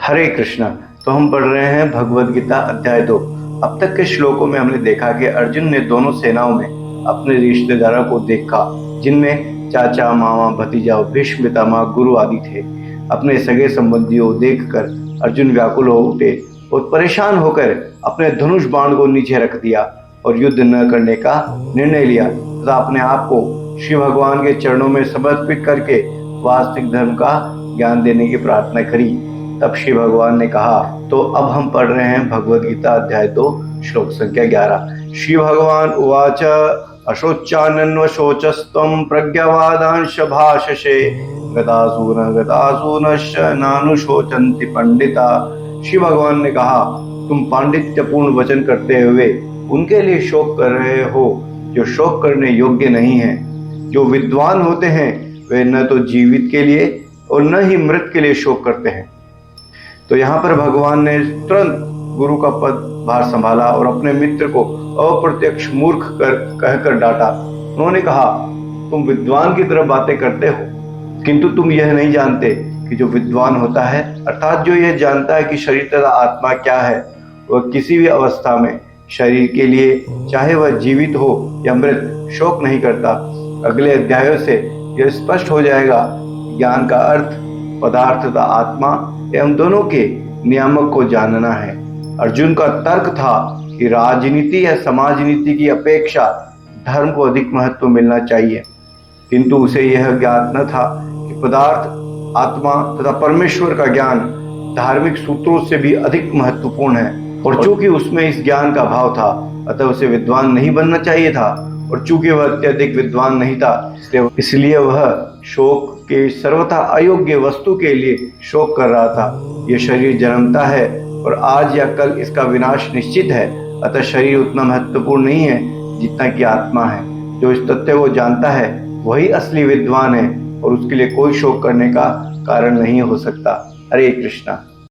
हरे कृष्णा। तो हम पढ़ रहे हैं भगवद गीता अध्याय 2। अब तक के श्लोकों में हमने देखा कि अर्जुन ने दोनों सेनाओं में अपने रिश्तेदारों को देखा, जिनमें चाचा, मामा, भतीजा, भीष्म पितामह, गुरु आदि थे। अपने सगे संबंधियों देखकर अर्जुन व्याकुल हो उठे और परेशान होकर अपने धनुष बाण को नीचे रख दिया और युद्ध न करने का निर्णय लिया तथा अपने आप को श्री भगवान के चरणों में समर्पित करके वास्तविक धर्म का ज्ञान देने की प्रार्थना करी। तब श्री भगवान ने कहा। तो अब हम पढ़ रहे हैं भगवद गीता अध्याय 2 श्लोक संख्या 11। श्री भगवान उवाच अशोचानन्व शोचस्त्वं प्रज्ञावादांश भाषसे गतासूनश्च नानुशोचन्ति पंडिता। श्री भगवान ने कहा, तुम पांडित्यपूर्ण वचन करते हुए उनके लिए शोक कर रहे हो जो शोक करने योग्य नहीं है। जो विद्वान होते हैं वे न तो जीवित के लिए और न ही मृत के लिए शोक करते हैं। तो यहाँ पर भगवान ने तुरंत गुरु का पदभार संभाला और अपने मित्र को अप्रत्यक्ष मूर्ख कहकर डांटा। उन्होंने कहा, तुम विद्वान की तरह बातें करते हो, किंतु तुम यह नहीं जानते कि जो विद्वान होता है, अर्थात जो यह जानता है कि शरीर तथा आत्मा क्या है, वह किसी भी अवस्था में शरीर के लिए, चाहे वह जीवित हो या मृत, शोक नहीं करता। अगले अध्यायों से यह स्पष्ट हो जाएगा। ज्ञान का अर्थ पदार्थ तथा आत्मा एवं दोनों के नियामक को जानना है। अर्जुन का तर्क था कि राजनीति या समाज नीति की अपेक्षा धर्म को अधिक महत्व मिलना चाहिए, किंतु उसे यह ज्ञात न था कि पदार्थ, आत्मा तथा परमेश्वर का ज्ञान धार्मिक सूत्रों से भी अधिक महत्वपूर्ण है। और चूंकि उसमें इस ज्ञान का अभाव था, अतः उसे विद्वान नहीं बनना चाहिए था। और चूंकि वह अत्यधिक विद्वान नहीं था, इसलिए वह शोक के सर्वथा अयोग्य वस्तु के लिए शोक कर रहा था। यह शरीर जन्मता है और आज या कल इसका विनाश निश्चित है, अतः शरीर उतना महत्वपूर्ण नहीं है जितना कि आत्मा है। जो इस तथ्य को जानता है वही असली विद्वान है और उसके लिए कोई शोक करने का कारण नहीं हो सकता। हरे कृष्णा।